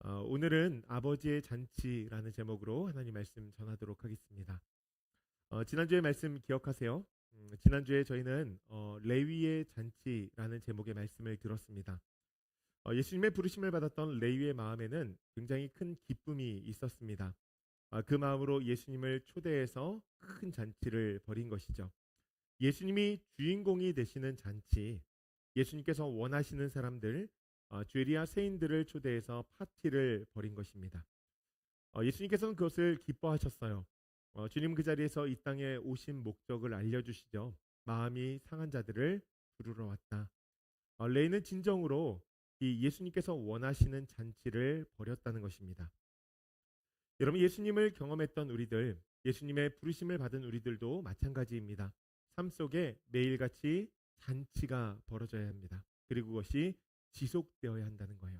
오늘은 아버지의 잔치라는 제목으로 하나님 말씀 전하도록 하겠습니다. 지난주에 말씀 기억하세요? 지난주에 저희는 레위의 잔치라는 제목의 말씀을 들었습니다. 예수님의 부르심을 받았던 레위의 마음에는 굉장히 큰 기쁨이 있었습니다. 그 마음으로 예수님을 초대해서 큰 잔치를 벌인 것이죠. 예수님이 주인공이 되시는 잔치, 예수님께서 원하시는 사람들, 죄리아 세인들을 초대해서 파티를 벌인 것입니다. 예수님께서는 그것을 기뻐하셨어요. 주님 그 자리에서 이 땅에 오신 목적을 알려주시죠. 마음이 상한 자들을 부르러 왔다. 레이는 진정으로 이 예수님께서 원하시는 잔치를 벌였다는 것입니다. 여러분, 예수님을 경험했던 우리들, 예수님의 부르심을 받은 우리들도 마찬가지입니다. 삶 속에 매일같이 잔치가 벌어져야 합니다. 그리고 그것이 지속되어야 한다는 거예요.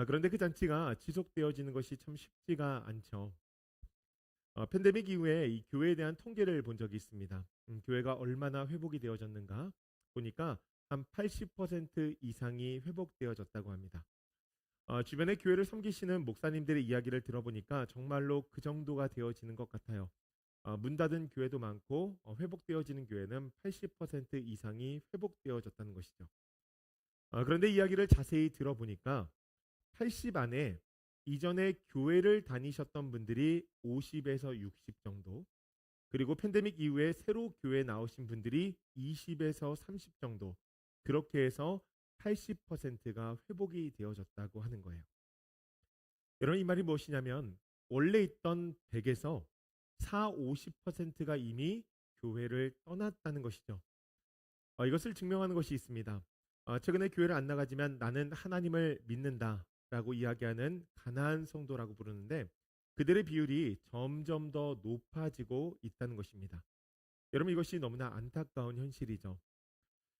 그런데 그 잔치가 지속되어지는 것이 참 쉽지가 않죠. 팬데믹 이후에 이 교회에 대한 통계를 본 적이 있습니다. 교회가 얼마나 회복이 되어졌는가 보니까 한 80% 이상이 회복되어졌다고 합니다. 주변에 교회를 섬기시는 목사님들의 이야기를 들어보니까 정말로 그 정도가 되어지는 것 같아요. 문 닫은 교회도 많고 회복되어지는 교회는 80% 이상이 회복되어졌다는 것이죠. 그런데 이야기를 자세히 들어보니까 80 안에 이전에 교회를 다니셨던 분들이 50에서 60 정도, 그리고 팬데믹 이후에 새로 교회에 나오신 분들이 20에서 30 정도, 그렇게 해서 80%가 회복이 되어졌다고 하는 거예요. 여러분, 이 말이 무엇이냐면 원래 있던 100에서 4, 50%가 이미 교회를 떠났다는 것이죠. 이것을 증명하는 것이 있습니다. 최근에 교회를 안 나가지만 나는 하나님을 믿는다라고 이야기하는 가나안 성도라고 부르는데 그들의 비율이 점점 더 높아지고 있다는 것입니다. 여러분, 이것이 너무나 안타까운 현실이죠.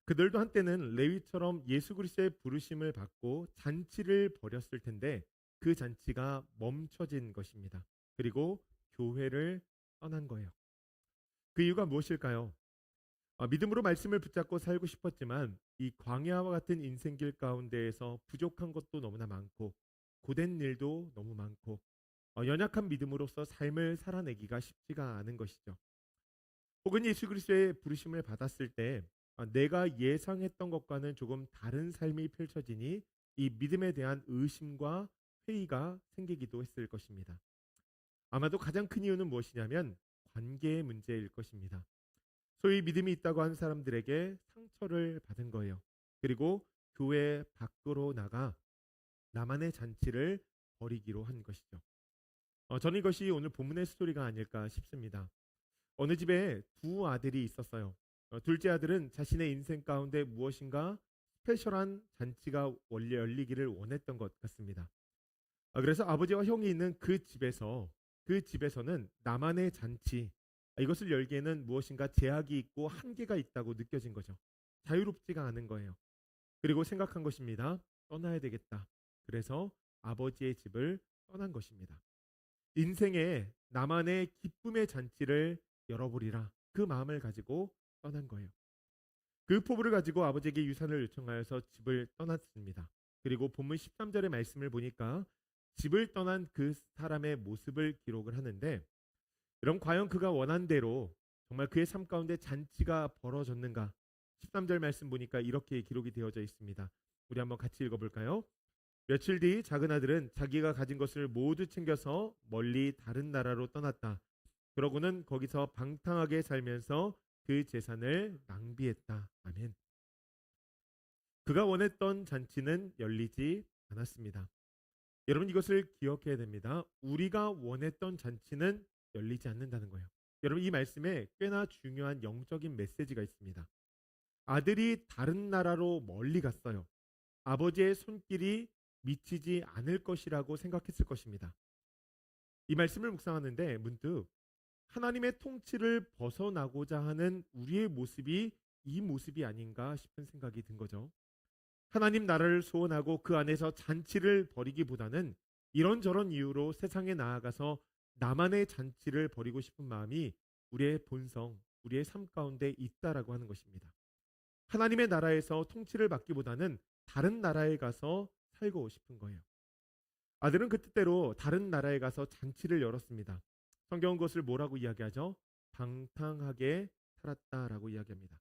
그들도 한때는 레위처럼 예수 그리스도의 부르심을 받고 잔치를 벌였을 텐데 그 잔치가 멈춰진 것입니다. 그리고 교회를 떠난 거예요. 그 이유가 무엇일까요? 믿음으로 말씀을 붙잡고 살고 싶었지만 이 광야와 같은 인생길 가운데에서 부족한 것도 너무나 많고 고된 일도 너무 많고 연약한 믿음으로서 삶을 살아내기가 쉽지가 않은 것이죠. 혹은 예수 그리스도의 부르심을 받았을 때 내가 예상했던 것과는 조금 다른 삶이 펼쳐지니 이 믿음에 대한 의심과 회의가 생기기도 했을 것입니다. 아마도 가장 큰 이유는 무엇이냐면 관계의 문제일 것입니다. 소위 믿음이 있다고 하는 사람들에게 상처를 받은 거예요. 그리고 교회 밖으로 나가 나만의 잔치를 벌이기로 한 것이죠. 저는 이것이 오늘 본문의 스토리가 아닐까 싶습니다. 어느 집에 두 아들이 있었어요. 둘째 아들은 자신의 인생 가운데 무엇인가 스페셜한 잔치가 원래 열리기를 원했던 것 같습니다. 그래서 아버지와 형이 있는 그 집에서는 나만의 잔치, 이것을 열기에는 무엇인가 제약이 있고 한계가 있다고 느껴진 거죠. 자유롭지가 않은 거예요. 그리고 생각한 것입니다. 떠나야 되겠다. 그래서 아버지의 집을 떠난 것입니다. 인생에 나만의 기쁨의 잔치를 열어보리라. 그 마음을 가지고 떠난 거예요. 그 포부를 가지고 아버지에게 유산을 요청하여서 집을 떠났습니다. 그리고 본문 13절의 말씀을 보니까 집을 떠난 그 사람의 모습을 기록을 하는데, 그럼 과연 그가 원한 대로 정말 그의 삶 가운데 잔치가 벌어졌는가? 13절 말씀 보니까 이렇게 기록이 되어져 있습니다. 우리 한번 같이 읽어볼까요? 며칠 뒤 작은 아들은 자기가 가진 것을 모두 챙겨서 멀리 다른 나라로 떠났다. 그러고는 거기서 방탕하게 살면서 그 재산을 낭비했다. 아멘. 그가 원했던 잔치는 열리지 않았습니다. 여러분, 이것을 기억해야 됩니다. 우리가 원했던 잔치는 열리지 않는다는 거예요. 여러분, 이 말씀에 꽤나 중요한 영적인 메시지가 있습니다. 아들이 다른 나라로 멀리 갔어요. 아버지의 손길이 미치지 않을 것이라고 생각했을 것입니다. 이 말씀을 묵상하는데 문득 하나님의 통치를 벗어나고자 하는 우리의 모습이 이 모습이 아닌가 싶은 생각이 든 거죠. 하나님 나라를 소원하고 그 안에서 잔치를 벌이기보다는 이런저런 이유로 세상에 나아가서 나만의 잔치를 벌이고 싶은 마음이 우리의 본성, 우리의 삶 가운데 있다라고 하는 것입니다. 하나님의 나라에서 통치를 받기보다는 다른 나라에 가서 살고 싶은 거예요. 아들은 그 뜻대로 다른 나라에 가서 잔치를 열었습니다. 성경은 그것을 뭐라고 이야기하죠? 방탕하게 살았다라고 이야기합니다.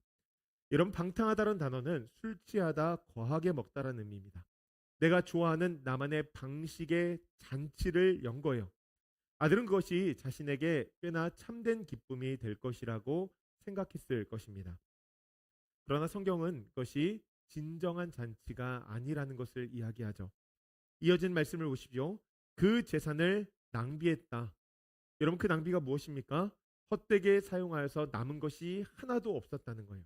여러분, 방탕하다는 단어는 술 취하다, 거하게 먹다라는 의미입니다. 내가 좋아하는 나만의 방식의 잔치를 연 거예요. 아들은 그것이 자신에게 꽤나 참된 기쁨이 될 것이라고 생각했을 것입니다. 그러나 성경은 그것이 진정한 잔치가 아니라는 것을 이야기하죠. 이어진 말씀을 보십시오. 그 재산을 낭비했다. 여러분, 그 낭비가 무엇입니까? 헛되게 사용하여서 남은 것이 하나도 없었다는 거예요.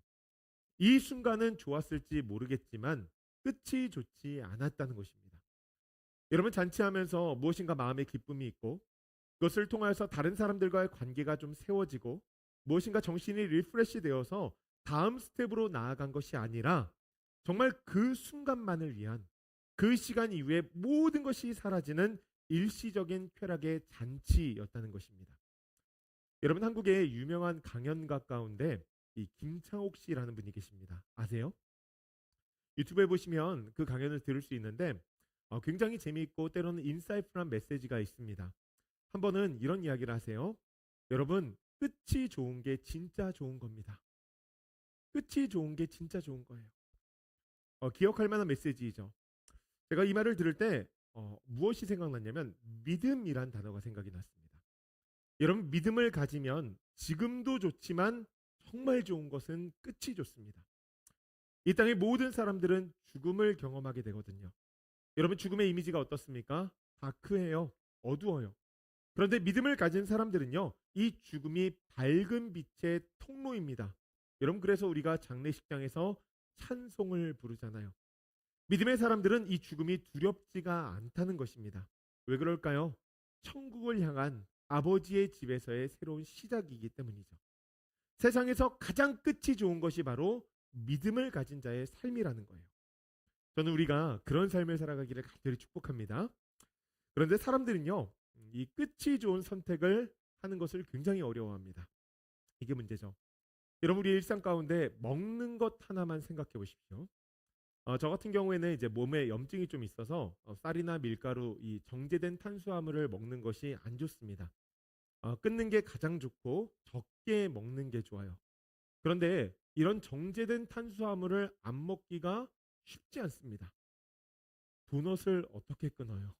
이 순간은 좋았을지 모르겠지만 끝이 좋지 않았다는 것입니다. 여러분, 잔치하면서 무엇인가 마음의 기쁨이 있고 그것을 통하여서 다른 사람들과의 관계가 좀 세워지고 무엇인가 정신이 리프레시 되어서 다음 스텝으로 나아간 것이 아니라 정말 그 순간만을 위한, 그 시간 이후에 모든 것이 사라지는 일시적인 쾌락의 잔치였다는 것입니다. 여러분, 한국의 유명한 강연가 가운데 이 김창옥 씨라는 분이 계십니다. 아세요? 유튜브에 보시면 그 강연을 들을 수 있는데 굉장히 재미있고 때로는 인사이트한 메시지가 있습니다. 한 번은 이런 이야기를 하세요. 여러분, 끝이 좋은 게 진짜 좋은 겁니다. 끝이 좋은 게 진짜 좋은 거예요. 기억할 만한 메시지이죠. 제가 이 말을 들을 때 무엇이 생각났냐면 믿음이란 단어가 생각이 났습니다. 여러분, 믿음을 가지면 지금도 좋지만 정말 좋은 것은 끝이 좋습니다. 이 땅의 모든 사람들은 죽음을 경험하게 되거든요. 여러분, 죽음의 이미지가 어떻습니까? 다크해요. 어두워요. 그런데 믿음을 가진 사람들은요, 이 죽음이 밝은 빛의 통로입니다. 여러분, 그래서 우리가 장례식장에서 찬송을 부르잖아요. 믿음의 사람들은 이 죽음이 두렵지가 않다는 것입니다. 왜 그럴까요? 천국을 향한 아버지의 집에서의 새로운 시작이기 때문이죠. 세상에서 가장 끝이 좋은 것이 바로 믿음을 가진 자의 삶이라는 거예요. 저는 우리가 그런 삶을 살아가기를 간절히 축복합니다. 그런데 사람들은요, 이 끝이 좋은 선택을 하는 것을 굉장히 어려워합니다. 이게 문제죠. 여러분, 우리 일상 가운데 먹는 것 하나만 생각해 보십시오. 저 같은 경우에는 이제 몸에 염증이 좀 있어서 쌀이나 밀가루, 이 정제된 탄수화물을 먹는 것이 안 좋습니다. 끊는 게 가장 좋고 적게 먹는 게 좋아요. 그런데 이런 정제된 탄수화물을 안 먹기가 쉽지 않습니다. 도넛을 어떻게 끊어요?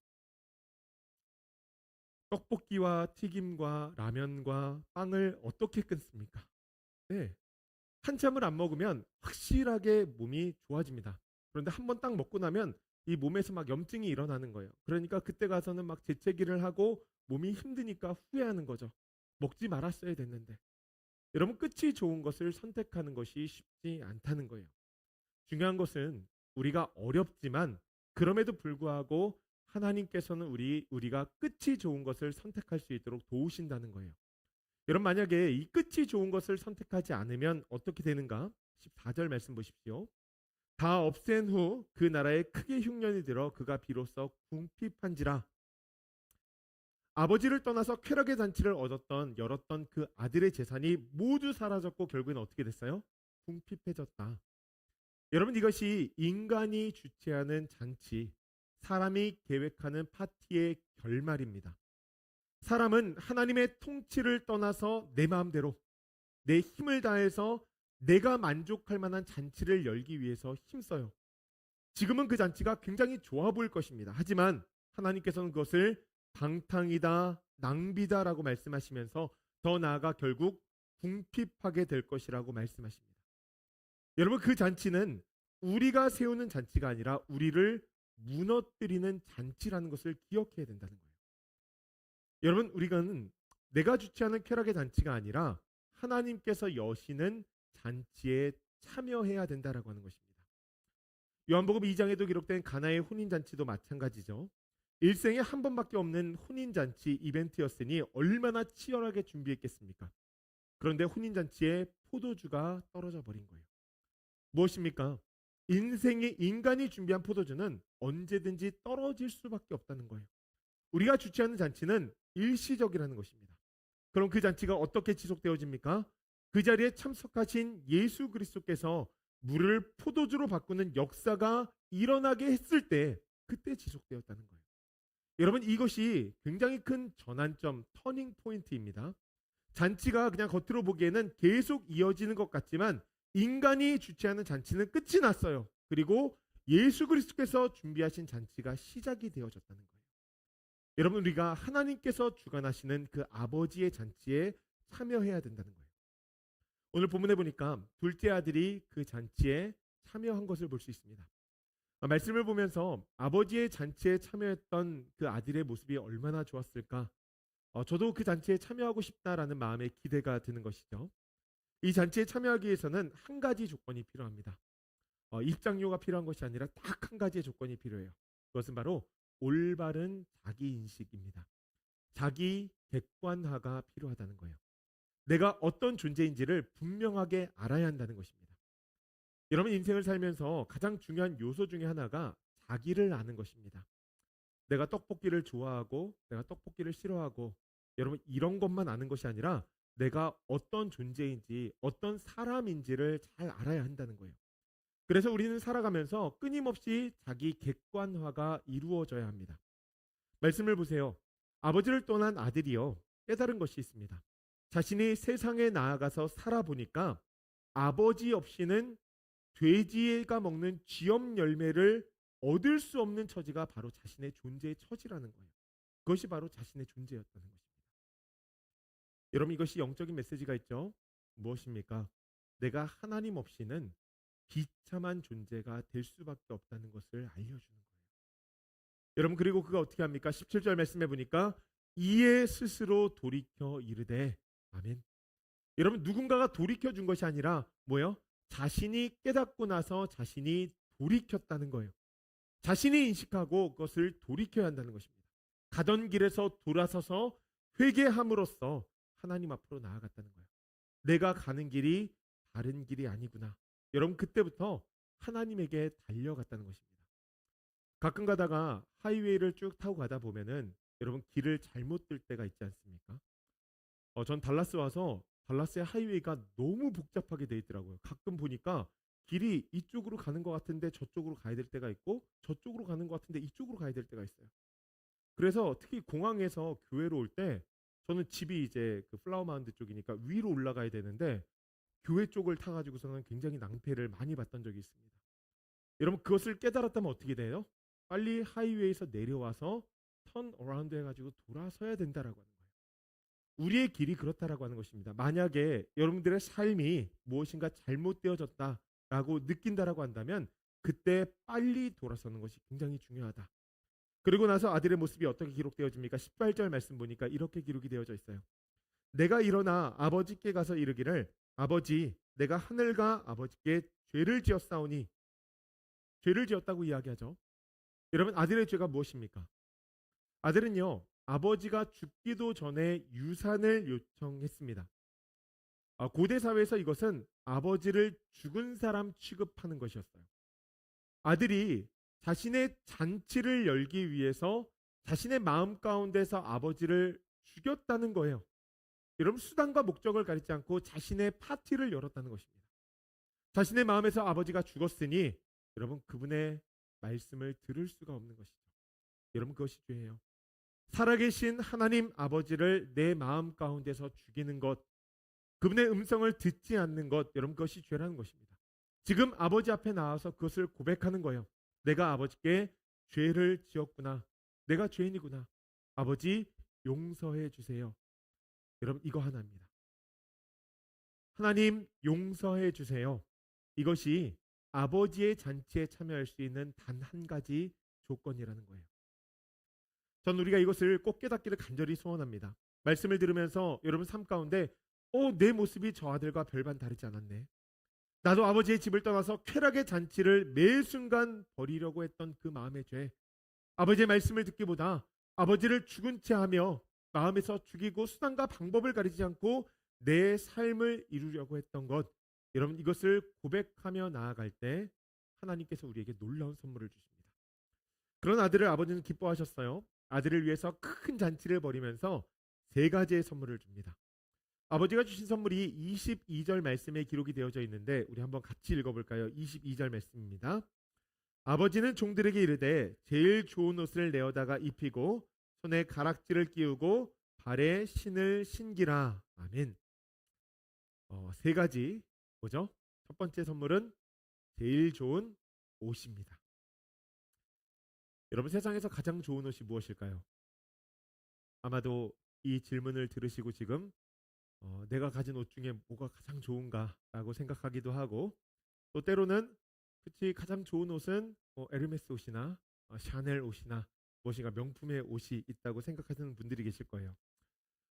떡볶이와 튀김과 라면과 빵을 어떻게 끊습니까? 네. 한참을 안 먹으면 확실하게 몸이 좋아집니다. 그런데 한 번 딱 먹고 나면 이 몸에서 막 염증이 일어나는 거예요. 그러니까 그때 가서는 막 재채기를 하고 몸이 힘드니까 후회하는 거죠. 먹지 말았어야 됐는데. 여러분, 끝이 좋은 것을 선택하는 것이 쉽지 않다는 거예요. 중요한 것은 우리가 어렵지만 그럼에도 불구하고 하나님께서는 우리가 끝이 좋은 것을 선택할 수 있도록 도우신다는 거예요. 여러분, 만약에 이 끝이 좋은 것을 선택하지 않으면 어떻게 되는가? 14절 말씀 보십시오. 다 없앤 후 그 나라에 크게 흉년이 들어 그가 비로소 궁핍한지라. 아버지를 떠나서 쾌락의 잔치를 열었던 그 아들의 재산이 모두 사라졌고 결국에는 어떻게 됐어요? 궁핍해졌다. 여러분, 이것이 인간이 주최하는 잔치, 사람이 계획하는 파티의 결말입니다. 사람은 하나님의 통치를 떠나서 내 마음대로 내 힘을 다해서 내가 만족할 만한 잔치를 열기 위해서 힘써요. 지금은 그 잔치가 굉장히 좋아 보일 것입니다. 하지만 하나님께서는 그것을 방탕이다, 낭비다라고 말씀하시면서 더 나아가 결국 궁핍하게 될 것이라고 말씀하십니다. 여러분, 그 잔치는 우리가 세우는 잔치가 아니라 우리를 무너뜨리는 잔치라는 것을 기억해야 된다는 거예요. 여러분, 우리는 내가 주최하는 쾌락의 잔치가 아니라 하나님께서 여시는 잔치에 참여해야 된다라고 하는 것입니다. 요한복음 2장에도 기록된 가나의 혼인잔치도 마찬가지죠. 일생에 한 번밖에 없는 혼인잔치 이벤트였으니 얼마나 치열하게 준비했겠습니까? 그런데 혼인잔치에 포도주가 떨어져 버린 거예요. 무엇입니까? 인간이 준비한 포도주는 언제든지 떨어질 수밖에 없다는 거예요. 우리가 주최하는 잔치는 일시적이라는 것입니다. 그럼 그 잔치가 어떻게 지속되어집니까? 그 자리에 참석하신 예수 그리스도께서 물을 포도주로 바꾸는 역사가 일어나게 했을 때 그때 지속되었다는 거예요. 여러분 이것이 굉장히 큰 전환점, 터닝 포인트입니다. 잔치가 그냥 겉으로 보기에는 계속 이어지는 것 같지만 인간이 주최하는 잔치는 끝이 났어요. 그리고 예수 그리스도께서 준비하신 잔치가 시작이 되어졌다는 거예요. 여러분 우리가 하나님께서 주관하시는 그 아버지의 잔치에 참여해야 된다는 거예요. 오늘 본문에 보니까 둘째 아들이 그 잔치에 참여한 것을 볼 수 있습니다. 말씀을 보면서 아버지의 잔치에 참여했던 그 아들의 모습이 얼마나 좋았을까? 저도 그 잔치에 참여하고 싶다라는 마음에 기대가 드는 것이죠. 이 잔치에 참여하기 위해서는 한 가지 조건이 필요합니다. 입장료가 필요한 것이 아니라 딱 한 가지의 조건이 필요해요. 그것은 바로 올바른 자기 인식입니다. 자기 객관화가 필요하다는 거예요. 내가 어떤 존재인지를 분명하게 알아야 한다는 것입니다. 여러분 인생을 살면서 가장 중요한 요소 중에 하나가 자기를 아는 것입니다. 내가 떡볶이를 좋아하고 내가 떡볶이를 싫어하고 여러분 이런 것만 아는 것이 아니라 내가 어떤 존재인지 어떤 사람인지를 잘 알아야 한다는 거예요. 그래서 우리는 살아가면서 끊임없이 자기 객관화가 이루어져야 합니다. 말씀을 보세요. 아버지를 떠난 아들이요 깨달은 것이 있습니다. 자신이 세상에 나아가서 살아보니까 아버지 없이는 돼지가 먹는 쥐염 열매를 얻을 수 없는 처지가 바로 자신의 존재의 처지라는 거예요. 그것이 바로 자신의 존재였다는 것입니다. 여러분 이것이 영적인 메시지가 있죠. 무엇입니까? 내가 하나님 없이는 비참한 존재가 될 수밖에 없다는 것을 알려주는 거예요. 여러분 그리고 그가 어떻게 합니까? 17절 말씀해 보니까 이에 스스로 돌이켜 이르되 아멘. 여러분 누군가가 돌이켜 준 것이 아니라 뭐예요? 자신이 깨닫고 나서 자신이 돌이켰다는 거예요. 자신이 인식하고 그것을 돌이켜야 한다는 것입니다. 가던 길에서 돌아서서 회개함으로써 하나님 앞으로 나아갔다는 거예요. 내가 가는 길이 다른 길이 아니구나. 여러분 그때부터 하나님에게 달려갔다는 것입니다. 가끔 가다가 하이웨이를 쭉 타고 가다 보면은 여러분 길을 잘못 들 때가 있지 않습니까? 전 달라스 와서 달라스의 하이웨이가 너무 복잡하게 돼 있더라고요. 가끔 보니까 길이 이쪽으로 가는 것 같은데 저쪽으로 가야 될 때가 있고 저쪽으로 가는 것 같은데 이쪽으로 가야 될 때가 있어요. 그래서 특히 공항에서 교회로 올 때 저는 집이 이제 그 플라워 마운드 쪽이니까 위로 올라가야 되는데 교회 쪽을 타가지고서는 굉장히 낭패를 많이 봤던 적이 있습니다. 여러분 그것을 깨달았다면 어떻게 돼요? 빨리 하이웨이에서 내려와서 턴 어라운드 해가지고 돌아서야 된다라고 하는 거예요. 우리의 길이 그렇다라고 하는 것입니다. 만약에 여러분들의 삶이 무엇인가 잘못되어졌다라고 느낀다라고 한다면 그때 빨리 돌아서는 것이 굉장히 중요하다. 그리고 나서 아들의 모습이 어떻게 기록되어집니까? 18절 말씀 보니까 이렇게 기록이 되어져 있어요. 내가 일어나 아버지께 가서 이르기를 아버지 내가 하늘과 아버지께 죄를 지었사오니 죄를 지었다고 이야기하죠. 여러분 아들의 죄가 무엇입니까? 아들은요 아버지가 죽기도 전에 유산을 요청했습니다. 고대 사회에서 이것은 아버지를 죽은 사람 취급하는 것이었어요. 아들이 자신의 잔치를 열기 위해서 자신의 마음 가운데서 아버지를 죽였다는 거예요. 여러분 수단과 목적을 가리지 않고 자신의 파티를 열었다는 것입니다. 자신의 마음에서 아버지가 죽었으니 여러분 그분의 말씀을 들을 수가 없는 것이죠. 여러분 그것이 죄예요. 살아계신 하나님 아버지를 내 마음 가운데서 죽이는 것, 그분의 음성을 듣지 않는 것, 여러분 그것이 죄라는 것입니다. 지금 아버지 앞에 나와서 그것을 고백하는 거예요. 내가 아버지께 죄를 지었구나. 내가 죄인이구나. 아버지 용서해 주세요. 여러분 이거 하나입니다. 하나님 용서해 주세요. 이것이 아버지의 잔치에 참여할 수 있는 단 한 가지 조건이라는 거예요. 전 우리가 이것을 꼭 깨닫기를 간절히 소원합니다. 말씀을 들으면서 여러분 삶 가운데 내 모습이 저 아들과 별반 다르지 않았네. 나도 아버지의 집을 떠나서 쾌락의 잔치를 매 순간 버리려고 했던 그 마음의 죄. 아버지의 말씀을 듣기보다 아버지를 죽은 채 하며 마음에서 죽이고 수단과 방법을 가리지 않고 내 삶을 이루려고 했던 것. 여러분 이것을 고백하며 나아갈 때 하나님께서 우리에게 놀라운 선물을 주십니다. 그런 아들을 아버지는 기뻐하셨어요. 아들을 위해서 큰 잔치를 벌이면서 세 가지의 선물을 줍니다. 아버지가 주신 선물이 22절 말씀에 기록이 되어져 있는데 우리 한번 같이 읽어볼까요? 22절 말씀입니다. 아버지는 종들에게 이르되 제일 좋은 옷을 내어다가 입히고 손에 가락지를 끼우고 발에 신을 신기라. 아멘. 세 가지 뭐죠? 첫 번째 선물은 제일 좋은 옷입니다. 여러분 세상에서 가장 좋은 옷이 무엇일까요? 아마도 이 질문을 들으시고 지금 내가 가진 옷 중에 뭐가 가장 좋은가라고 생각하기도 하고 또 때로는 그치 가장 좋은 옷은 에르메스 옷이나 샤넬 옷이나 무엇인가 명품의 옷이 있다고 생각하시는 분들이 계실 거예요.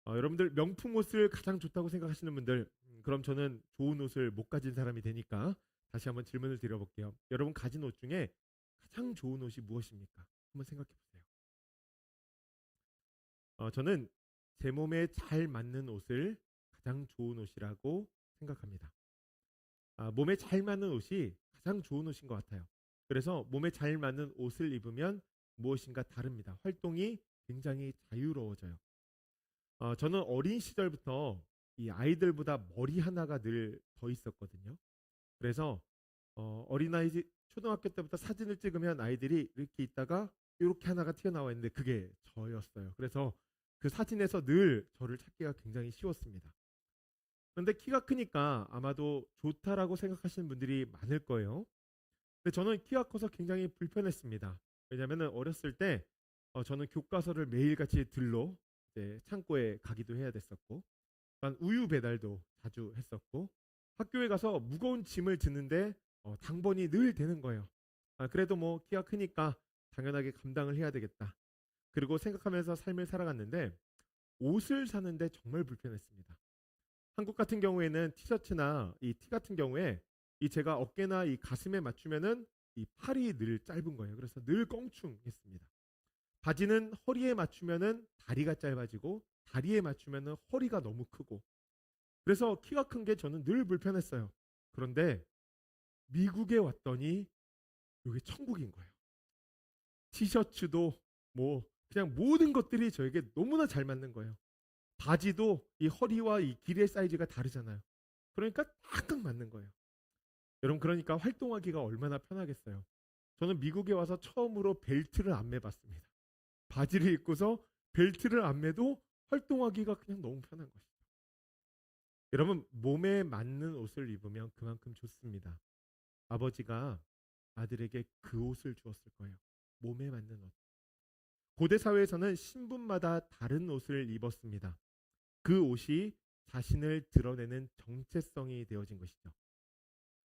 여러분들 명품 옷을 가장 좋다고 생각하시는 분들 그럼 저는 좋은 옷을 못 가진 사람이 되니까 다시 한번 질문을 드려볼게요. 여러분 가진 옷 중에 가장 좋은 옷이 무엇입니까? 한번 생각해 보세요. 저는 제 몸에 잘 맞는 옷을 가장 좋은 옷이라고 생각합니다. 몸에 잘 맞는 옷이 가장 좋은 옷인 것 같아요. 그래서 몸에 잘 맞는 옷을 입으면 무엇인가 다릅니다. 활동이 굉장히 자유로워져요. 저는 어린 시절부터 이 아이들보다 머리 하나가 늘 더 있었거든요. 그래서 어린아이 초등학교 때부터 사진을 찍으면 아이들이 이렇게 있다가 이렇게 하나가 튀어나와 있는데 그게 저였어요. 그래서 그 사진에서 늘 저를 찾기가 굉장히 쉬웠습니다. 그런데 키가 크니까 아마도 좋다라고 생각하시는 분들이 많을 거예요. 근데 저는 키가 커서 굉장히 불편했습니다. 왜냐하면 어렸을 때 저는 교과서를 매일같이 들러 이제 창고에 가기도 해야 됐었고, 우유 배달도 자주 했었고, 학교에 가서 무거운 짐을 지는데 당번이 늘 되는 거예요. 그래도 뭐 키가 크니까 당연하게 감당을 해야 되겠다. 그리고 생각하면서 삶을 살아갔는데 옷을 사는데 정말 불편했습니다. 한국 같은 경우에는 티셔츠나 이 티 같은 경우에 이 제가 어깨나 이 가슴에 맞추면은 이 팔이 늘 짧은 거예요. 그래서 늘 껑충했습니다. 바지는 허리에 맞추면은 다리가 짧아지고 다리에 맞추면은 허리가 너무 크고 그래서 키가 큰 게 저는 늘 불편했어요. 그런데 미국에 왔더니 이게 천국인 거예요. 티셔츠도 뭐 그냥 모든 것들이 저에게 너무나 잘 맞는 거예요. 바지도 이 허리와 이 길이의 사이즈가 다르잖아요. 그러니까 딱딱 맞는 거예요. 여러분 그러니까 활동하기가 얼마나 편하겠어요. 저는 미국에 와서 처음으로 벨트를 안 매봤습니다. 바지를 입고서 벨트를 안 매도 활동하기가 그냥 너무 편한 것이죠. 여러분 몸에 맞는 옷을 입으면 그만큼 좋습니다. 아버지가 아들에게 그 옷을 주었을 거예요. 몸에 맞는 옷. 고대 사회에서는 신분마다 다른 옷을 입었습니다. 그 옷이 자신을 드러내는 정체성이 되어진 것이죠.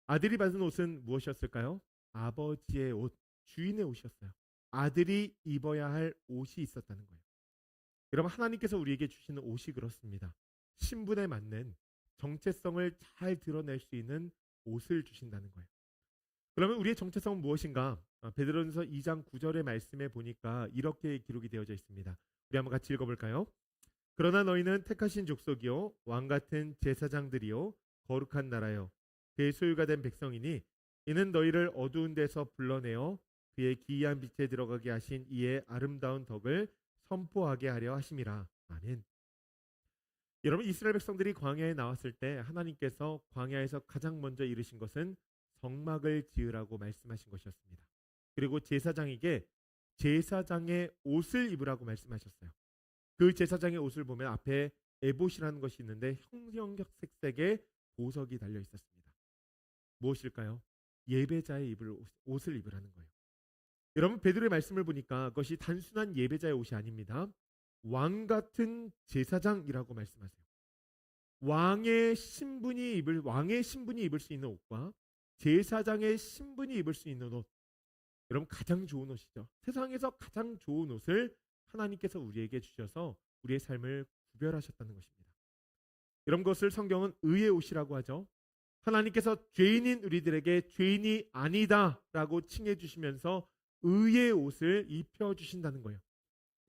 아들이 받은 옷은 무엇이었을까요? 아버지의 옷, 주인의 옷이었어요. 아들이 입어야 할 옷이 있었다는 거예요. 여러분 하나님께서 우리에게 주시는 옷이 그렇습니다. 신분에 맞는 정체성을 잘 드러낼 수 있는 옷을 주신다는 거예요. 그러면 우리의 정체성은 무엇인가? 베드로전서 2장 9절의 말씀에 보니까 이렇게 기록이 되어져 있습니다. 우리 한번 같이 읽어볼까요? 그러나 너희는 택하신 족속이요 왕 같은 제사장들이요 거룩한 나라요 그의 소유가 된 백성이니 이는 너희를 어두운 데서 불러내어 그의 기이한 빛에 들어가게 하신 이의 아름다운 덕을 선포하게 하려 하심이라. 아멘. 여러분 이스라엘 백성들이 광야에 나왔을 때 하나님께서 광야에서 가장 먼저 이르신 것은 성막을 지으라고 말씀하신 것이었습니다. 그리고 제사장에게 제사장의 옷을 입으라고 말씀하셨어요. 그 제사장의 옷을 보면 앞에 에봇이라는 것이 있는데 형형색색의 보석이 달려 있었습니다. 무엇일까요? 예배자의 입을 옷을 입으라는 거예요. 여러분 베드로의 말씀을 보니까 그것이 단순한 예배자의 옷이 아닙니다. 왕 같은 제사장이라고 말씀하세요. 왕의 신분이 입을 수 있는 옷과 제사장의 신분이 입을 수 있는 옷. 여러분 가장 좋은 옷이죠. 세상에서 가장 좋은 옷을 하나님께서 우리에게 주셔서 우리의 삶을 구별하셨다는 것입니다. 이런 것을 성경은 의의 옷이라고 하죠. 하나님께서 죄인인 우리들에게 죄인이 아니다라고 칭해 주시면서 의의 옷을 입혀 주신다는 거예요.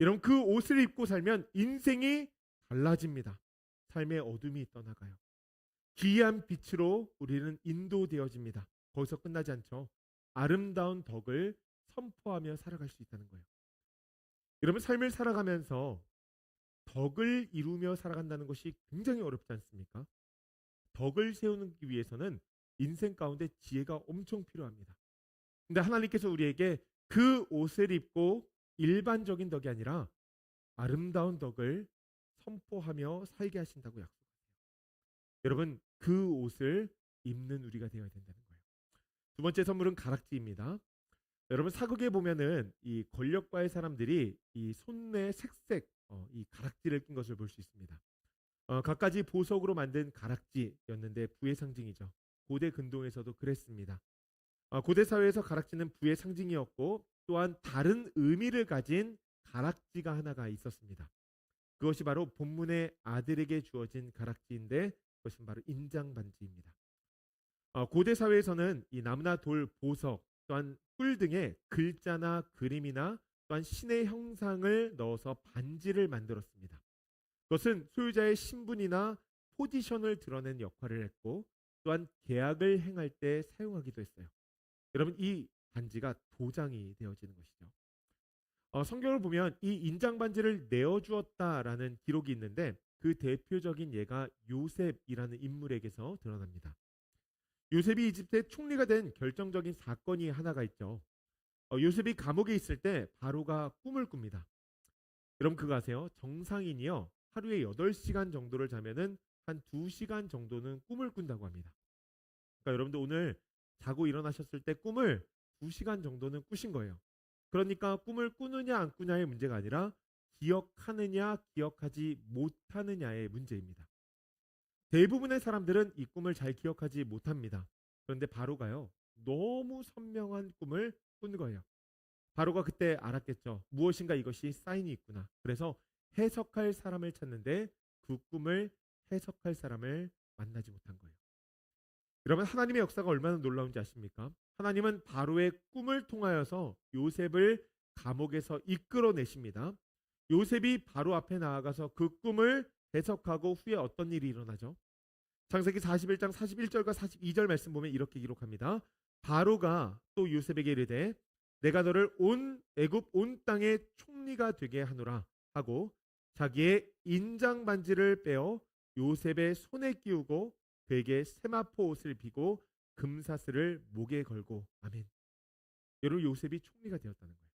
여러분 그 옷을 입고 살면 인생이 달라집니다. 삶의 어둠이 떠나가요. 기이한 빛으로 우리는 인도되어집니다. 거기서 끝나지 않죠. 아름다운 덕을 선포하며 살아갈 수 있다는 거예요. 여러분 삶을 살아가면서 덕을 이루며 살아간다는 것이 굉장히 어렵지 않습니까? 덕을 세우기 위해서는 인생 가운데 지혜가 엄청 필요합니다. 근데 하나님께서 우리에게 그 옷을 입고 일반적인 덕이 아니라 아름다운 덕을 선포하며 살게 하신다고 약속해요. 여러분, 그 옷을 입는 우리가 되어야 된다는 거예요. 두 번째 선물은 가락지입니다. 여러분, 사극에 보면은 이 권력과의 사람들이 이 손에 색색 이 가락지를 낀 것을 볼 수 있습니다. 갖가지 보석으로 만든 가락지였는데 부의 상징이죠. 고대 근동에서도 그랬습니다. 고대 사회에서 가락지는 부의 상징이었고 또한 다른 의미를 가진 가락지가 하나가 있었습니다. 그것이 바로 본문의 아들에게 주어진 가락지인데 그것은 바로 인장 반지입니다. 고대 사회에서는 이 나무나 돌, 보석, 또한 뿔 등의 글자나 그림이나 또한 신의 형상을 넣어서 반지를 만들었습니다. 그것은 소유자의 신분이나 포지션을 드러낸 역할을 했고 또한 계약을 행할 때 사용하기도 했어요. 여러분, 이 반지가 도장이 되어지는 것이죠. 성경을 보면 이 인장 반지를 내어주었다라는 기록이 있는데 그 대표적인 예가 요셉이라는 인물에게서 드러납니다. 요셉이 이집트의 총리가 된 결정적인 사건이 하나가 있죠. 요셉이 감옥에 있을 때 바로가 꿈을 꿉니다. 여러분, 그거 아세요? 정상인이요, 하루에 8시간 정도를 자면은 한 2시간 정도는 꿈을 꾼다고 합니다. 그러니까 여러분들 오늘 자고 일어나셨을 때 꿈을 2시간 정도는 꾸신 거예요. 그러니까 꿈을 꾸느냐 안 꾸냐의 문제가 아니라 기억하느냐 기억하지 못하느냐의 문제입니다. 대부분의 사람들은 이 꿈을 잘 기억하지 못합니다. 그런데 바로가요, 너무 선명한 꿈을 꾼 거예요. 바로가 그때 알았겠죠. 무엇인가 이것이 사인이 있구나. 그래서 해석할 사람을 찾는데 그 꿈을 해석할 사람을 만나지 못한 거예요. 여러분, 하나님의 역사가 얼마나 놀라운지 아십니까? 하나님은 바로의 꿈을 통하여서 요셉을 감옥에서 이끌어내십니다. 요셉이 바로 앞에 나아가서 그 꿈을 해석하고 후에 어떤 일이 일어나죠? 창세기 41장 41절과 42절 말씀 보면 이렇게 기록합니다. 바로가 또 요셉에게 이르되 내가 너를 온 애굽 온 땅의 총리가 되게 하노라 하고 자기의 인장 반지를 빼어 요셉의 손에 끼우고 그에게 세마포 옷을 비고 금사슬을 목에 걸고. 아멘. 여러분, 요셉이 총리가 되었다는 거예요.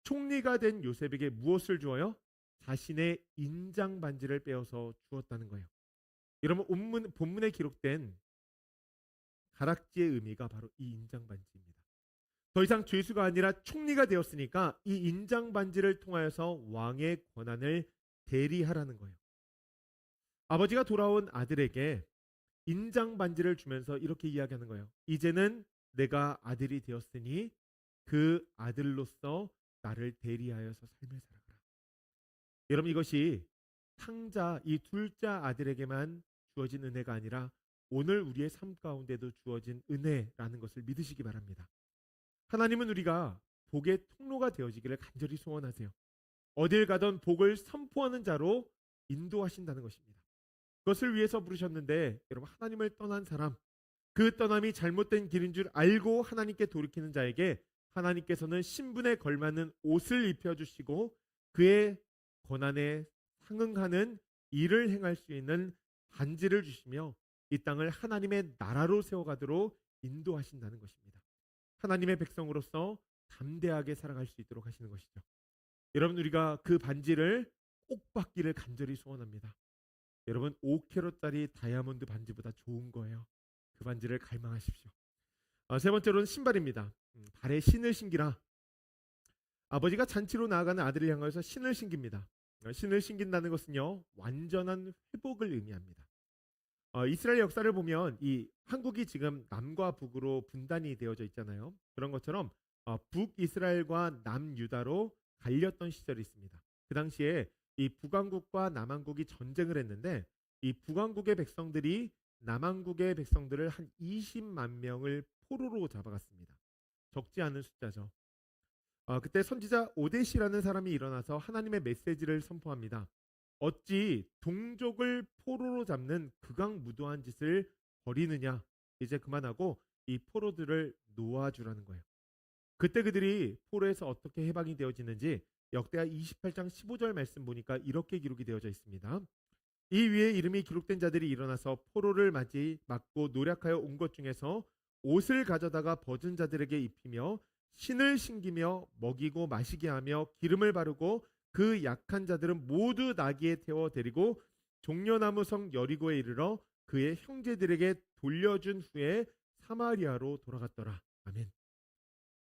총리가 된 요셉에게 무엇을 주어요? 자신의 인장 반지를 빼어서 주었다는 거예요. 여러분, 본문에 기록된 가락지의 의미가 바로 이 인장 반지입니다. 더 이상 죄수가 아니라 총리가 되었으니까 이 인장 반지를 통하여서 왕의 권한을 대리하라는 거예요. 아버지가 돌아온 아들에게 인장 반지를 주면서 이렇게 이야기하는 거예요. 이제는 내가 아들이 되었으니 그 아들로서 나를 대리하여서 삶을 살아가라. 여러분, 이것이 탕자 이 둘째 아들에게만 주어진 은혜가 아니라 오늘 우리의 삶 가운데도 주어진 은혜라는 것을 믿으시기 바랍니다. 하나님은 우리가 복의 통로가 되어지기를 간절히 소원하세요. 어딜 가던 복을 선포하는 자로 인도하신다는 것입니다. 그것을 위해서 부르셨는데 여러분, 하나님을 떠난 사람, 그 떠남이 잘못된 길인 줄 알고 하나님께 돌이키는 자에게 하나님께서는 신분에 걸맞는 옷을 입혀주시고 그의 권한에 상응하는 일을 행할 수 있는 반지를 주시며 이 땅을 하나님의 나라로 세워가도록 인도하신다는 것입니다. 하나님의 백성으로서 담대하게 살아갈 수 있도록 하시는 것이죠. 여러분, 우리가 그 반지를 꼭 받기를 간절히 소원합니다. 여러분, 5캐럿짜리 다이아몬드 반지보다 좋은 거예요. 그 반지를 갈망하십시오. 세 번째로는 신발입니다. 발에 신을 신기라. 아버지가 잔치로 나아가는 아들을 향하여서 신을 신깁니다. 신을 신긴다는 것은요, 완전한 회복을 의미합니다. 이스라엘 역사를 보면 이 한국이 지금 남과 북으로 분단이 되어져 있잖아요. 그런 것처럼 북이스라엘과 남유다로 갈렸던 시절이 있습니다. 그 당시에 이 북왕국과 남왕국이 전쟁을 했는데 이 북왕국의 백성들이 남왕국의 백성들을 한 20만 명을 포로로 잡아갔습니다. 적지 않은 숫자죠. 그때 선지자 오데시라는 사람이 일어나서 하나님의 메시지를 선포합니다. 어찌 동족을 포로로 잡는 극악무도한 짓을 벌이느냐. 이제 그만하고 이 포로들을 놓아주라는 거예요. 그때 그들이 포로에서 어떻게 해방이 되어지는지 역대하 28장 15절 말씀 보니까 이렇게 기록이 되어져 있습니다. 이 위에 이름이 기록된 자들이 일어나서 포로를 맞고 노력하여 온 것 중에서 옷을 가져다가 벗은 자들에게 입히며 신을 신기며 먹이고 마시게 하며 기름을 바르고 그 약한 자들은 모두 나귀에 태워 데리고 종려나무 성 여리고에 이르러 그의 형제들에게 돌려준 후에 사마리아로 돌아갔더라. 아멘.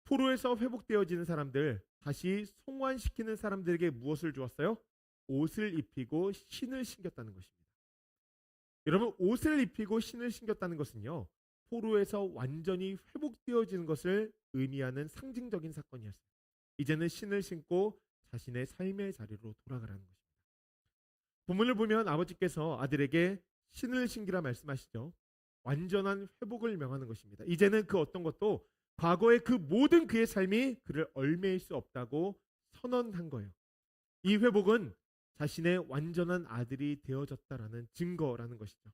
포로에서 회복되어지는 사람들, 다시 송환시키는 사람들에게 무엇을 주었어요? 옷을 입히고 신을 신겼다는 것입니다. 여러분, 옷을 입히고 신을 신겼다는 것은요, 포로에서 완전히 회복되어지는 것을 의미하는 상징적인 사건이었어요. 이제는 신을 신고 자신의 삶의 자리로 돌아가라는 것입니다. 본문을 보면 아버지께서 아들에게 신을 신기라 말씀하시죠. 완전한 회복을 명하는 것입니다. 이제는 그 어떤 것도 과거의 그 모든 그의 삶이 그를 얽매일 수 없다고 선언한 거예요. 이 회복은 자신의 완전한 아들이 되어졌다라는 증거라는 것이죠.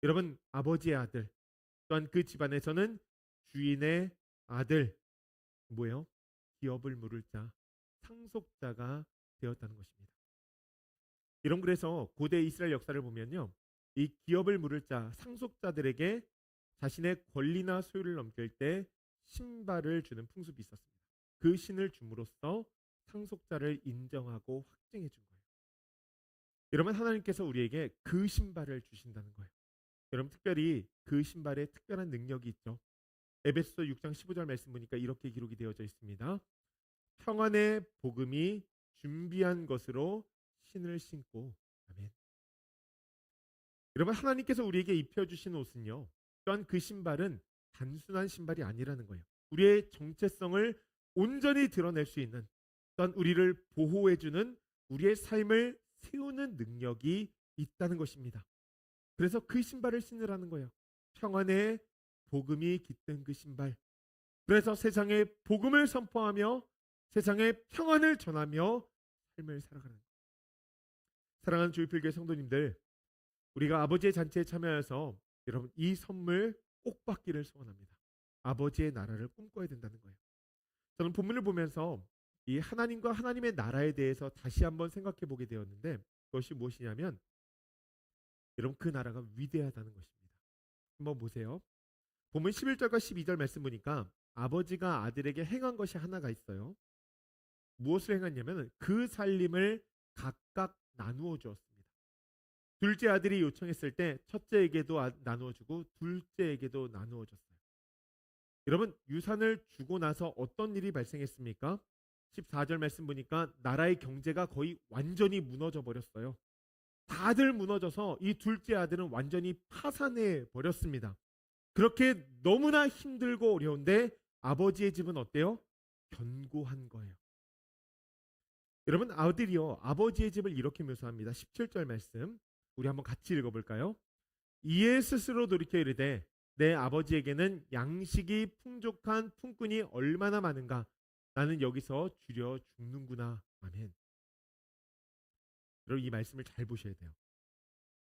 여러분, 아버지의 아들, 또한 그 집안에서는 주인의 아들, 뭐예요? 기업을 물을 자, 상속자가 되었다는 것입니다. 이런 그래서 고대 이스라엘 역사를 보면요, 이 기업을 물을 자, 상속자들에게 자신의 권리나 소유를 넘길 때 신발을 주는 풍습이 있었습니다. 그 신을 줌으로써 상속자를 인정하고 확증해 준 거예요. 여러분, 하나님께서 우리에게 그 신발을 주신다는 거예요. 여러분, 특별히 그 신발에 특별한 능력이 있죠. 에베소서 6장 15절 말씀 보니까 이렇게 기록이 되어져 있습니다. 평안의 복음이 준비한 것으로 신을 신고. 아멘. 여러분, 하나님께서 우리에게 입혀주신 옷은요, 또한 그 신발은 단순한 신발이 아니라는 거예요. 우리의 정체성을 온전히 드러낼 수 있는, 또한 우리를 보호해주는, 우리의 삶을 세우는 능력이 있다는 것입니다. 그래서 그 신발을 신으라는 거예요. 평안의 복음이 깃든 그 신발. 그래서 세상에 복음을 선포하며 세상에 평안을 전하며 삶을 살아가는 거예요. 사랑하는 주일필교회 성도님들, 우리가 아버지의 잔치에 참여해서 여러분 이 선물 꼭 받기를 소원합니다. 아버지의 나라를 꿈꿔야 된다는 거예요. 저는 본문을 보면서 이 하나님과 하나님의 나라에 대해서 다시 한번 생각해 보게 되었는데, 그것이 무엇이냐면 여러분 그 나라가 위대하다는 것입니다. 한번 보세요. 본문 11절과 12절 말씀 보니까 아버지가 아들에게 행한 것이 하나가 있어요. 무엇을 행했냐면 그 살림을 각각 나누어 주었습니다. 둘째 아들이 요청했을 때 첫째에게도 나누어 주고 둘째에게도 나누어 줬어요. 여러분, 유산을 주고 나서 어떤 일이 발생했습니까? 14절 말씀 보니까 나라의 경제가 거의 완전히 무너져 버렸어요. 다들 무너져서 이 둘째 아들은 완전히 파산해 버렸습니다. 그렇게 너무나 힘들고 어려운데 아버지의 집은 어때요? 견고한 거예요. 여러분, 아들이요, 아버지의 집을 이렇게 묘사합니다. 17절 말씀 우리 한번 같이 읽어볼까요? 이에 스스로 돌이켜 이르되 내 아버지에게는 양식이 풍족한 품꾼이 얼마나 많은가, 나는 여기서 줄여 죽는구나. 아멘. 여러분, 이 말씀을 잘 보셔야 돼요.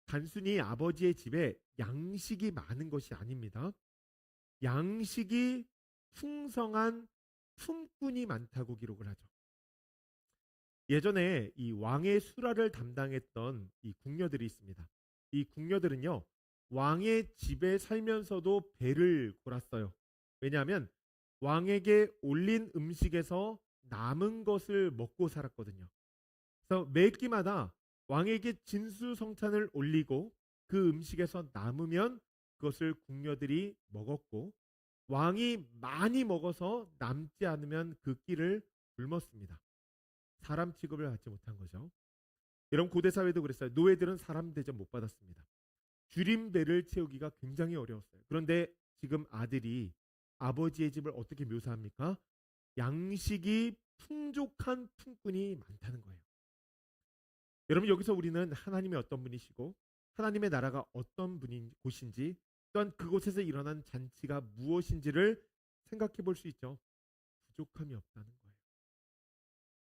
단순히 아버지의 집에 양식이 많은 것이 아닙니다. 양식이 풍성한 품꾼이 많다고 기록을 하죠. 예전에 이 왕의 수라를 담당했던 이 궁녀들이 있습니다. 이 궁녀들은요, 왕의 집에 살면서도 배를 골았어요. 왜냐하면 왕에게 올린 음식에서 남은 것을 먹고 살았거든요. 그래서 매 끼마다 왕에게 진수성찬을 올리고 그 음식에서 남으면 그것을 궁녀들이 먹었고, 왕이 많이 먹어서 남지 않으면 그 끼를 굶었습니다. 사람 취급을 받지 못한 거죠. 여러분, 고대 사회도 그랬어요. 노예들은 사람 대접 못 받았습니다. 줄임배를 채우기가 굉장히 어려웠어요. 그런데 지금 아들이 아버지의 집을 어떻게 묘사합니까? 양식이 풍족한 품꾼이 많다는 거예요. 여러분, 여기서 우리는 하나님이 어떤 분이시고 하나님의 나라가 어떤 곳인지, 또한 그곳에서 일어난 잔치가 무엇인지를 생각해 볼 수 있죠. 부족함이 없다는 거예요.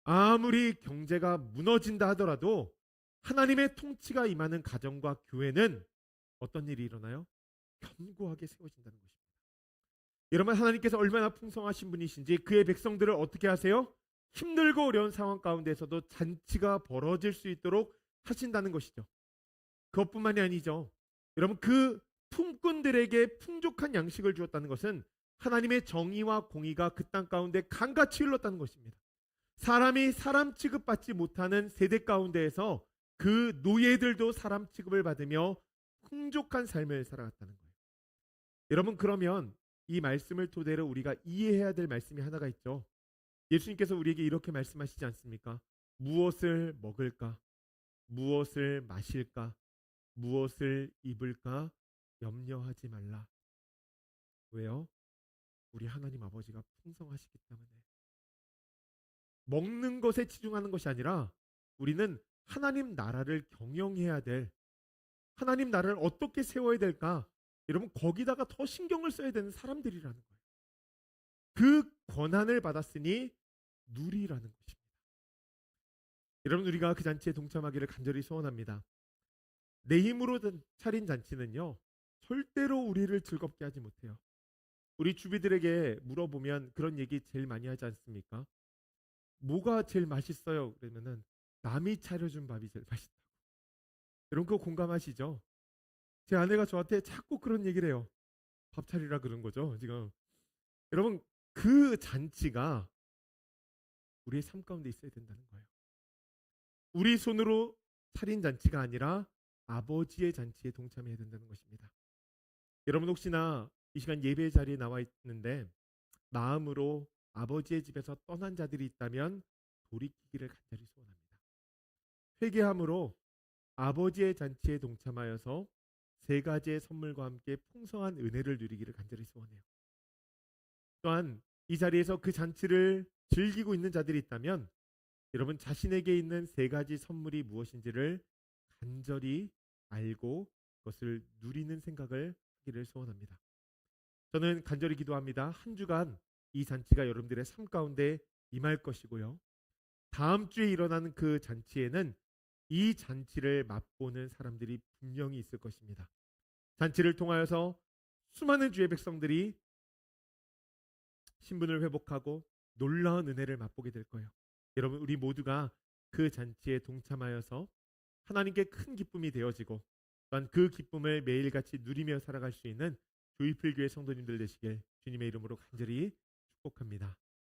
아무리 경제가 무너진다 하더라도 하나님의 통치가 임하는 가정과 교회는 어떤 일이 일어나요? 견고하게 세워진다는 것입니다. 여러분, 하나님께서 얼마나 풍성하신 분이신지 그의 백성들을 어떻게 하세요? 힘들고 어려운 상황 가운데서도 잔치가 벌어질 수 있도록 하신다는 것이죠. 그것뿐만이 아니죠. 여러분, 그 품꾼들에게 풍족한 양식을 주었다는 것은 하나님의 정의와 공의가 그 땅 가운데 강같이 흘렀다는 것입니다. 사람이 사람 취급받지 못하는 세대 가운데에서 그 노예들도 사람 취급을 받으며 풍족한 삶을 살아갔다는 거예요. 여러분, 그러면 이 말씀을 토대로 우리가 이해해야 될 말씀이 하나가 있죠. 예수님께서 우리에게 이렇게 말씀하시지 않습니까? 무엇을 먹을까? 무엇을 마실까? 무엇을 입을까? 염려하지 말라. 왜요? 우리 하나님 아버지가 풍성하시기 때문에. 먹는 것에 치중하는 것이 아니라 우리는 하나님 나라를 경영해야 될, 하나님 나라를 어떻게 세워야 될까? 여러분, 거기다가 더 신경을 써야 되는 사람들이라는 거예요. 그 권한을 받았으니 누리라는 것입니다. 여러분, 우리가 그 잔치에 동참하기를 간절히 소원합니다. 내 힘으로 차린 잔치는요, 절대로 우리를 즐겁게 하지 못해요. 우리 주비들에게 물어보면 그런 얘기 제일 많이 하지 않습니까? 뭐가 제일 맛있어요? 그러면은 남이 차려준 밥이 제일 맛있다고. 여러분, 그거 공감하시죠? 제 아내가 저한테 자꾸 그런 얘기를 해요. 밥 차리라 그런 거죠, 지금. 여러분, 그 잔치가 우리의 삶 가운데 있어야 된다는 거예요. 우리 손으로 차린 잔치가 아니라 아버지의 잔치에 동참해야 된다는 것입니다. 여러분, 혹시나 이 시간 예배 자리에 나와 있는데 마음으로 아버지의 집에서 떠난 자들이 있다면 돌이키기를 간절히 소원합니다. 회개함으로 아버지의 잔치에 동참하여서 세 가지의 선물과 함께 풍성한 은혜를 누리기를 간절히 소원해요. 또한 이 자리에서 그 잔치를 즐기고 있는 자들이 있다면 여러분, 자신에게 있는 세 가지 선물이 무엇인지를 간절히 알고 그것을 누리는 생각을 하기를 소원합니다. 저는 간절히 기도합니다. 한 주간 이 잔치가 여러분들의 삶 가운데 임할 것이고요. 다음 주에 일어나는 그 잔치에는 이 잔치를 맛보는 사람들이 분명히 있을 것입니다. 잔치를 통하여서 수많은 주의 백성들이 신분을 회복하고 놀라운 은혜를 맛보게 될 거예요. 여러분, 우리 모두가 그 잔치에 동참하여서 하나님께 큰 기쁨이 되어지고 또한 그 기쁨을 매일같이 누리며 살아갈 수 있는 조이필교회 성도님들 되시길 주님의 이름으로 간절히 축복합니다.